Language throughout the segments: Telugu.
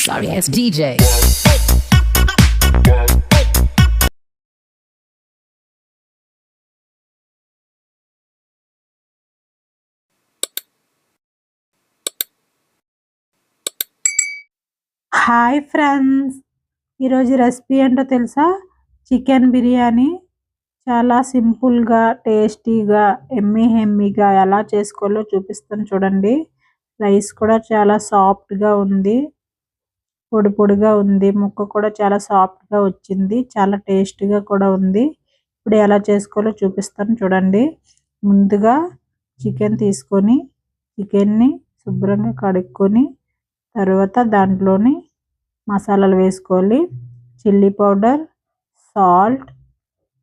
sorry ass DJ. Hi friends, ఈరోజు రెసిపీ ఏంటో తెలుసా? చికెన్ బిర్యానీ చాలా సింపుల్గా టేస్టీగా ఎమ్మీగా ఎలా చేసుకోవాలో చూపిస్తాను చూడండి. రైస్ కూడా చాలా సాఫ్ట్గా ఉంది, పొడి పొడిగా ఉంది, ముక్క కూడా చాలా సాఫ్ట్గా వచ్చింది, చాలా టేస్టీగా కూడా ఉంది. ఇప్పుడు ఎలా చేసుకోవాలో చూపిస్తాను చూడండి. ముందుగా చికెన్ తీసుకొని చికెన్ని శుభ్రంగా కడుక్కొని తర్వాత దాంట్లోని మసాలాలు వేసుకోవాలి. Chilli powder, salt,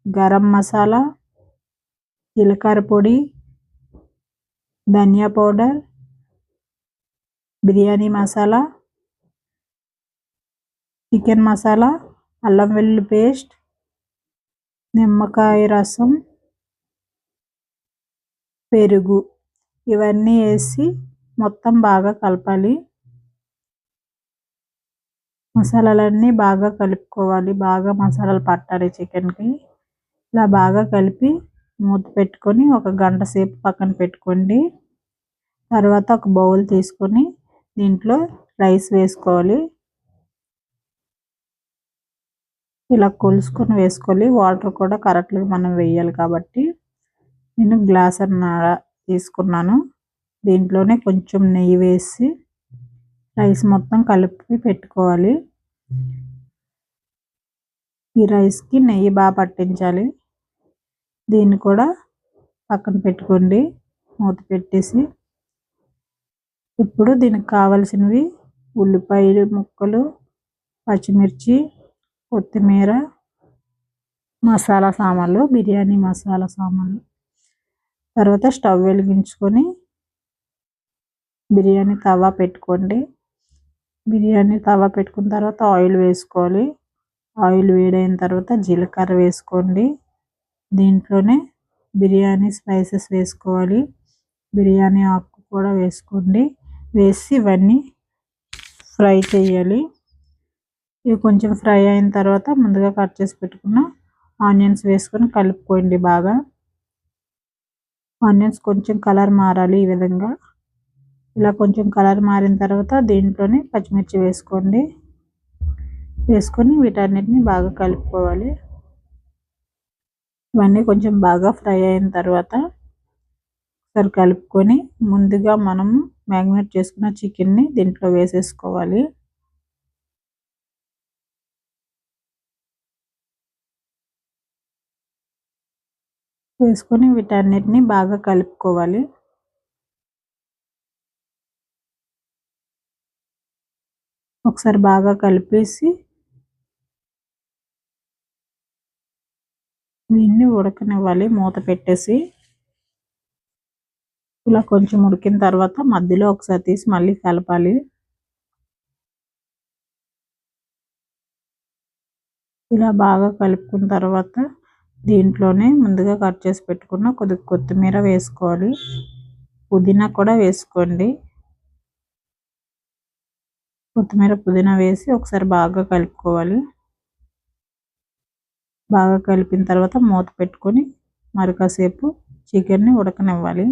garam masala, జీలకర్ర పొడి, ధనియా పౌడర్, బిర్యానీ మసాలా, చికెన్ మసాలా, అల్లం వెల్లుల్లి పేస్ట్, నిమ్మకాయ రసం, పెరుగు ఇవన్నీ వేసి మొత్తం బాగా కలపాలి. మసాలాలన్నీ బాగా కలుపుకోవాలి, బాగా మసాలాలు పట్టాలి చికెన్కి. ఇలా బాగా కలిపి మూత పెట్టుకొని ఒక గంట సేపు పక్కన పెట్టుకోండి. తర్వాత ఒక బౌల్ తీసుకొని దీంట్లో రైస్ వేసుకోవాలి. ఇలా కొలుసుకొని వేసుకోవాలి. వాటర్ కూడా కరెక్ట్గా మనం వేయాలి కాబట్టి నేను గ్లాస్ అన్నర తీసుకున్నాను. దీంట్లోనే కొంచెం నెయ్యి వేసి రైస్ మొత్తం కలిపి పెట్టుకోవాలి. ఈ రైస్కి నెయ్యి బాగా పట్టించాలి. దీన్ని కూడా పక్కన పెట్టుకోండి మూత పెట్టేసి. ఇప్పుడు దీనికి కావాల్సినవి ఉల్లిపాయలు ముక్కలు, పచ్చిమిర్చి, కొత్తిమీర, మసాలా సామాన్లు, బిర్యానీ మసాలా సామాన్లు. తర్వాత స్టవ్ వెలిగించుకొని బిర్యానీ తవా పెట్టుకోండి. బిర్యానీ తవా పెట్టుకున్న తర్వాత ఆయిల్ వేసుకోవాలి. ఆయిల్ వేడైన తర్వాత జీలకర్ర వేసుకోండి. దీంట్లోనే బిర్యానీ స్పైసెస్ వేసుకోవాలి. బిర్యానీ ఆకు కూడా వేసుకోండి. వేసి ఇవన్నీ ఫ్రై చేయాలి. ఇవి కొంచెం ఫ్రై అయిన తర్వాత ముందుగా కట్ చేసి పెట్టుకున్న ఆనియన్స్ వేసుకొని కలుపుకోండి బాగా. ఆనియన్స్ కొంచెం కలర్ మారాలి. ఈ విధంగా ఇలా కొంచెం కలర్ మారిన తర్వాత దీంట్లోనే పచ్చిమిర్చి వేసుకోండి. వేసుకొని వీటన్నిటిని బాగా కలుపుకోవాలి. ఇవన్నీ కొంచెం బాగా ఫ్రై అయిన తర్వాత ఒకసారి కలుపుకొని ముందుగా మనము మ్యాగ్నేట్ చేసుకున్న చికెన్ని దీంట్లో వేసేసుకోవాలి. వేసుకొని వీటన్నిటిని బాగా కలుపుకోవాలి. ఒకసారి బాగా కలిపేసి దీన్ని ఉడకనివ్వాలి మూత పెట్టేసి. ఇలా కొంచెం ఉడికిన తర్వాత మధ్యలో ఒకసారి తీసి మళ్ళీ కలపాలి. ఇలా బాగా కలుపుకున్న తర్వాత దీంట్లోనే ముందుగా కట్ చేసి పెట్టుకున్న కొద్దిగా కొత్తిమీర వేసుకోవాలి. పుదీనా కూడా వేసుకోండి. కొత్తిమీర పుదీనా వేసి ఒకసారి బాగా కలుపుకోవాలి. బాగా కలిపిన తర్వాత మూత పెట్టుకొని మరి కాసేపు చికెన్ని ఉడకనివ్వాలి.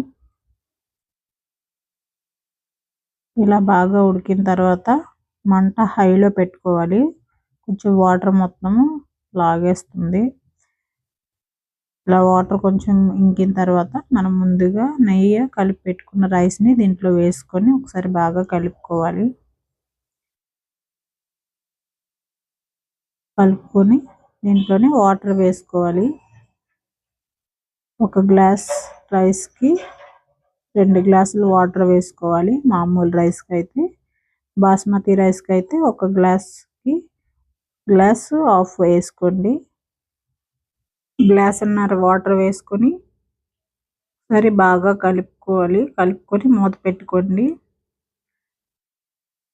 ఇలా బాగా ఉడికిన తర్వాత మంట హైలో పెట్టుకోవాలి. కొంచెం వాటర్ మొత్తము లాగేస్తుంది. ఇలా వాటర్ కొంచెం ఇంకిన తర్వాత మనం ముందుగా నెయ్యి కలిపి పెట్టుకున్న రైస్ని దీంట్లో వేసుకొని ఒకసారి బాగా కలుపుకోవాలి. కలుపుకొని దీంట్లోనే వాటర్ వేసుకోవాలి. ఒక గ్లాస్ రైస్కి 2 గ్లాసులు వాటర్ వేసుకోవాలి. మామూలు రైస్కి అయితే, బాస్మతి రైస్కి అయితే ఒక గ్లాస్కి గ్లాసు హాఫ్ వేసుకోండి. గ్లాసున్నర వాటర్ వేసుకొని సరే బాగా కలుపుకోవాలి. కలుపుకొని మూత పెట్టుకోండి.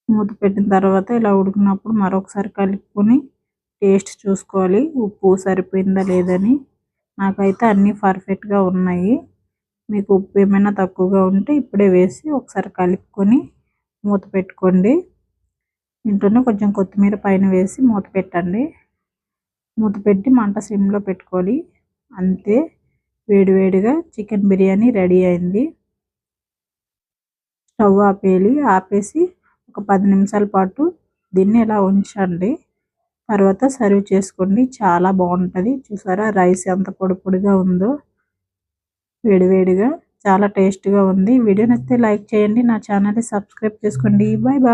మూత పెట్టిన తర్వాత ఇలా ఉడికినప్పుడు మరొకసారి కలుపుకొని టేస్ట్ చూసుకోవాలి, ఉప్పు సరిపోయిందా లేదని. నాకైతే అన్నీ పర్ఫెక్ట్గా ఉన్నాయి. మీకు ఉప్పు ఏమైనా తక్కువగా ఉంటే ఇప్పుడే వేసి ఒకసారి కలుపుకొని మూత పెట్టుకోండి. దీంట్లోనే కొంచెం కొత్తిమీర పైన వేసి మూత పెట్టండి. మూత పెట్టి మంట సిమ్లో పెట్టుకోవాలి. అంతే, వేడివేడిగా చికెన్ బిర్యానీ రెడీ అయింది. స్టవ్ ఆపేయాలి. ఆపేసి ఒక 10 నిమిషాల పాటు దీన్ని ఇలా ఉంచండి. తర్వాత సర్వ్ చేసుకోండి. చాలా బాగుంటుంది. చూసారా రైస్ ఎంత పొడి పొడిగా ఉందో, వేడివేడిగా చాలా టేస్ట్గా ఉంది. వీడియో నచ్చితే లైక్ చేయండి. నా ఛానల్ని సబ్స్క్రైబ్ చేసుకోండి. Bye bye.